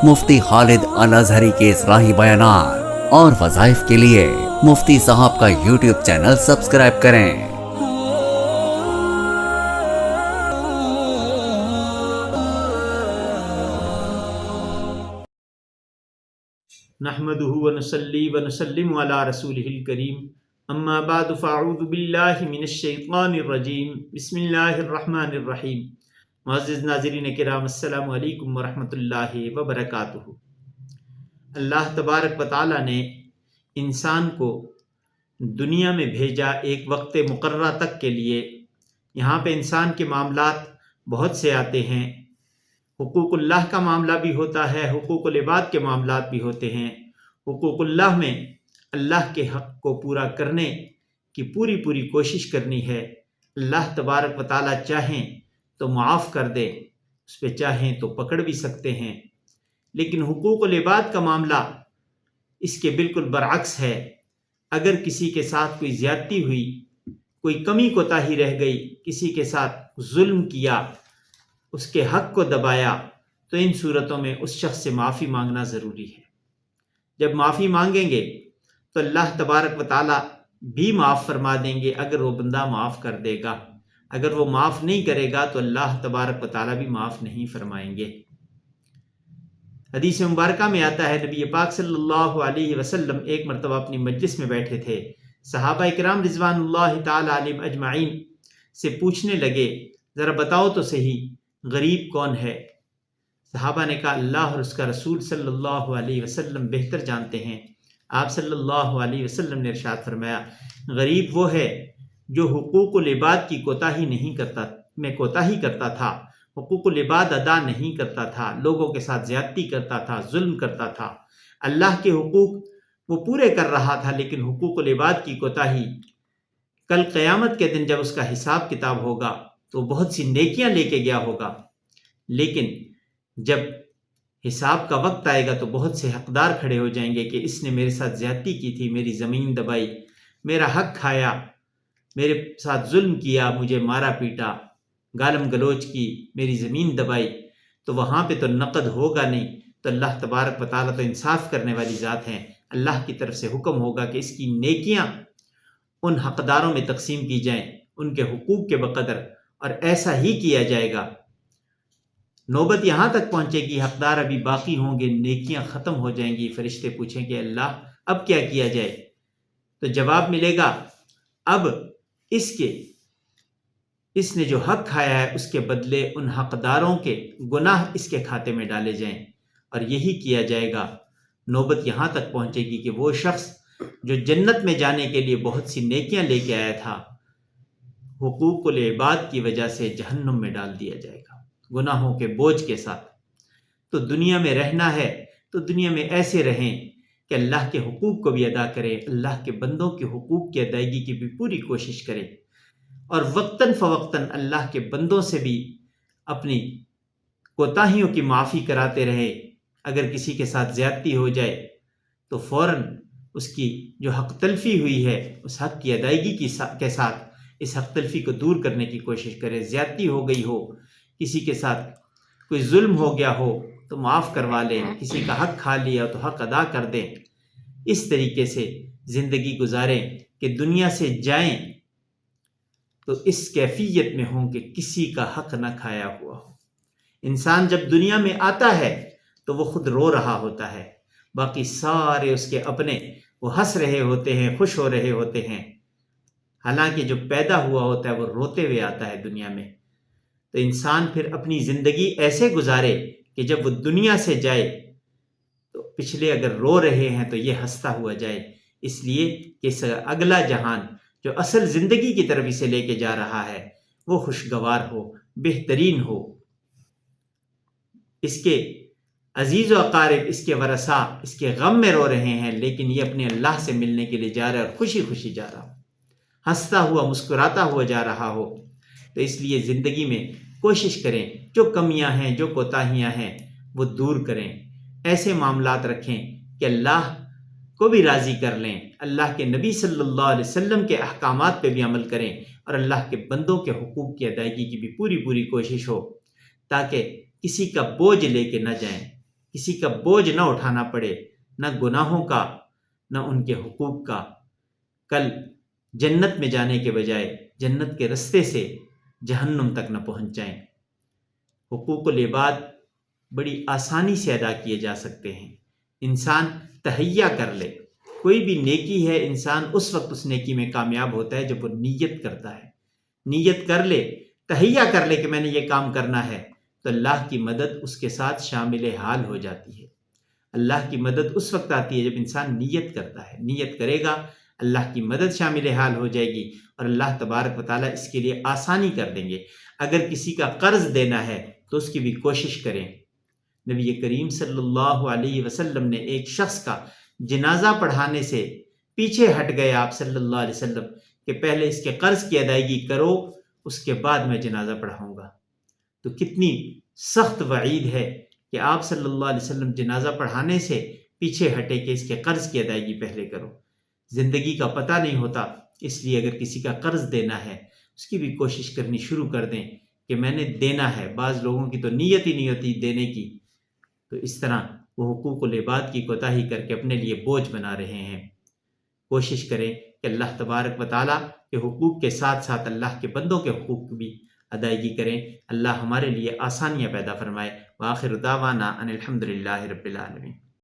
مفتی خالد الازہری کے اصلاحی بیانات اور وظائف کے لیے مفتی صاحب کا یوٹیوب چینل سبسکرائب کریں۔ نحمده ونصلي ونسلم على رسوله الكريم اما بعد فاعوذ باللہ من الشیطان الرجیم بسم اللہ الرحمن الرحیم۔ معزز ناظرین کرام، السلام علیکم ورحمۃ اللہ وبرکاتہ۔ اللہ تبارک و تعالیٰ نے انسان کو دنیا میں بھیجا ایک وقت مقررہ تک کے لیے۔ یہاں پہ انسان کے معاملات بہت سے آتے ہیں، حقوق اللہ کا معاملہ بھی ہوتا ہے، حقوق العباد کے معاملات بھی ہوتے ہیں۔ حقوق اللہ میں اللہ کے حق کو پورا کرنے کی پوری کوشش کرنی ہے۔ اللہ تبارک و تعالیٰ چاہیں تو معاف کر دے، اس پہ چاہیں تو پکڑ بھی سکتے ہیں۔ لیکن حقوق العباد کا معاملہ اس کے بالکل برعکس ہے۔ اگر کسی کے ساتھ کوئی زیادتی ہوئی، کوئی کمی کوتاہی رہ گئی، کسی کے ساتھ ظلم کیا، اس کے حق کو دبایا، تو ان صورتوں میں اس شخص سے معافی مانگنا ضروری ہے۔ جب معافی مانگیں گے تو اللہ تبارک و تعالیٰ بھی معاف فرما دیں گے اگر وہ بندہ معاف کر دے گا۔ اگر وہ معاف نہیں کرے گا تو اللہ تبارک و تعالیٰ بھی معاف نہیں فرمائیں گے۔ حدیث مبارکہ میں آتا ہے، نبی پاک صلی اللہ علیہ وسلم ایک مرتبہ اپنی مجلس میں بیٹھے تھے۔ صحابہ کرام رضوان اللہ تعالیٰ علیہم اجمعین سے پوچھنے لگے، ذرا بتاؤ تو صحیح، غریب کون ہے؟ صحابہ نے کہا، اللہ اور اس کا رسول صلی اللہ علیہ وسلم بہتر جانتے ہیں۔ آپ صلی اللہ علیہ وسلم نے ارشاد فرمایا، غریب وہ ہے جو حقوق العباد کی کوتاہی کرتا تھا، حقوق العباد ادا نہیں کرتا تھا، لوگوں کے ساتھ زیادتی کرتا تھا، ظلم کرتا تھا، اللہ کے حقوق وہ پورے کر رہا تھا لیکن حقوق العباد کی کوتاہی۔ کل قیامت کے دن جب اس کا حساب کتاب ہوگا تو بہت سی نیکیاں لے کے گیا ہوگا، لیکن جب حساب کا وقت آئے گا تو بہت سے حقدار کھڑے ہو جائیں گے کہ اس نے میرے ساتھ زیادتی کی تھی، میری زمین دبائی، میرا حق کھایا، میرے ساتھ ظلم کیا، مجھے مارا پیٹا، گالم گلوچ کی، میری زمین دبائی۔ تو وہاں پہ تو نقد ہوگا نہیں، تو اللہ تبارک و تعالیٰ تو انصاف کرنے والی ذات ہیں۔ اللہ کی طرف سے حکم ہوگا کہ اس کی نیکیاں ان حقداروں میں تقسیم کی جائیں، ان کے حقوق کے بقدر، اور ایسا ہی کیا جائے گا۔ نوبت یہاں تک پہنچے گی، حقدار ابھی باقی ہوں گے، نیکیاں ختم ہو جائیں گی، فرشتے پوچھیں کہ اللہ اب کیا کیا جائے؟ تو جواب ملے گا، اب اس نے جو حق کھایا ہے اس کے بدلے ان حقداروں کے گناہ اس کے کھاتے میں ڈالے جائیں، اور یہی کیا جائے گا۔ نوبت یہاں تک پہنچے گی کہ وہ شخص جو جنت میں جانے کے لیے بہت سی نیکیاں لے کے آیا تھا، حقوق العباد کی وجہ سے جہنم میں ڈال دیا جائے گا، گناہوں کے بوجھ کے ساتھ۔ تو دنیا میں رہنا ہے تو دنیا میں ایسے رہیں کہ اللہ کے حقوق کو بھی ادا کریں، اللہ کے بندوں کے حقوق کی ادائیگی کی بھی پوری کوشش کریں، اور وقتاً فوقتاً اللہ کے بندوں سے بھی اپنی کوتاہیوں کی معافی کراتے رہے۔ اگر کسی کے ساتھ زیادتی ہو جائے تو فوراً اس کی جو حق تلفی ہوئی ہے اس حق کی ادائیگی کے ساتھ اس حق تلفی کو دور کرنے کی کوشش کرے۔ زیادتی ہو گئی ہو، کسی کے ساتھ کوئی ظلم ہو گیا ہو تو معاف کروا لیں، کسی کا حق کھا لیا تو حق ادا کر دیں۔ اس طریقے سے زندگی گزاریں کہ دنیا سے جائیں تو اس کیفیت میں ہوں کہ کسی کا حق نہ کھایا ہوا ہو۔ انسان جب دنیا میں آتا ہے تو وہ خود رو رہا ہوتا ہے، باقی سارے اس کے اپنے وہ ہنس رہے ہوتے ہیں، خوش ہو رہے ہوتے ہیں، حالانکہ جو پیدا ہوا ہوتا ہے وہ روتے ہوئے آتا ہے دنیا میں۔ تو انسان پھر اپنی زندگی ایسے گزارے کہ جب وہ دنیا سے جائے تو پچھلے اگر رو رہے ہیں تو یہ ہنستا ہوا جائے، اس لیے کہ اس اگلا جہان جو اصل زندگی کی طرف اسے لے کے جا رہا ہے وہ خوشگوار ہو، بہترین ہو۔ اس کے عزیز و اقارب، اس کے ورثاء اس کے غم میں رو رہے ہیں، لیکن یہ اپنے اللہ سے ملنے کے لیے جا رہا ہے اور خوشی خوشی جا رہا ہو، ہنستا ہوا مسکراتا ہوا جا رہا ہو۔ تو اس لیے زندگی میں کوشش کریں جو کمیاں ہیں، جو کوتاہیاں ہیں وہ دور کریں، ایسے معاملات رکھیں کہ اللہ کو بھی راضی کر لیں، اللہ کے نبی صلی اللہ علیہ وسلم کے احکامات پہ بھی عمل کریں، اور اللہ کے بندوں کے حقوق کی ادائیگی کی بھی پوری کوشش ہو، تاکہ کسی کا بوجھ لے کے نہ جائیں، کسی کا بوجھ نہ اٹھانا پڑے، نہ گناہوں کا نہ ان کے حقوق کا۔ کل جنت میں جانے کے بجائے جنت کے رستے سے جہنم تک نہ پہنچ جائیں۔ حقوق العباد بڑی آسانی سے ادا کیے جا سکتے ہیں، انسان تہیہ کر لے۔ کوئی بھی نیکی ہے، انسان اس وقت اس نیکی میں کامیاب ہوتا ہے جب وہ نیت کرتا ہے، نیت کر لے، تہیہ کر لے کہ میں نے یہ کام کرنا ہے، تو اللہ کی مدد اس کے ساتھ شامل حال ہو جاتی ہے۔ اللہ کی مدد اس وقت آتی ہے جب انسان نیت کرتا ہے، نیت کرے گا اللہ کی مدد شامل حال ہو جائے گی، اور اللہ تبارک و تعالیٰ اس کے لیے آسانی کر دیں گے۔ اگر کسی کا قرض دینا ہے تو اس کی بھی کوشش کریں۔ نبی کریم صلی اللہ علیہ وسلم نے ایک شخص کا جنازہ پڑھانے سے پیچھے ہٹ گئے آپ صلی اللہ علیہ وسلم کہ پہلے اس کے قرض کی ادائیگی کرو، اس کے بعد میں جنازہ پڑھاؤں گا۔ تو کتنی سخت وعید ہے کہ آپ صلی اللہ علیہ وسلم جنازہ پڑھانے سے پیچھے ہٹے کہ اس کے قرض کی ادائیگی پہلے کرو۔ زندگی کا پتہ نہیں ہوتا، اس لیے اگر کسی کا قرض دینا ہے اس کی بھی کوشش کرنی شروع کر دیں کہ میں نے دینا ہے۔ بعض لوگوں کی تو نیت ہی نہیں ہوتی دینے کی، تو اس طرح وہ حقوق العباد کی کوتاہی کر کے اپنے لیے بوجھ بنا رہے ہیں۔ کوشش کریں کہ اللہ تبارک و تعالیٰ کے حقوق کے ساتھ ساتھ اللہ کے بندوں کے حقوق بھی ادائیگی کریں۔ اللہ ہمارے لیے آسانیاں پیدا فرمائے۔ وآخر دعوانا ان الحمد للہ رب العالمین۔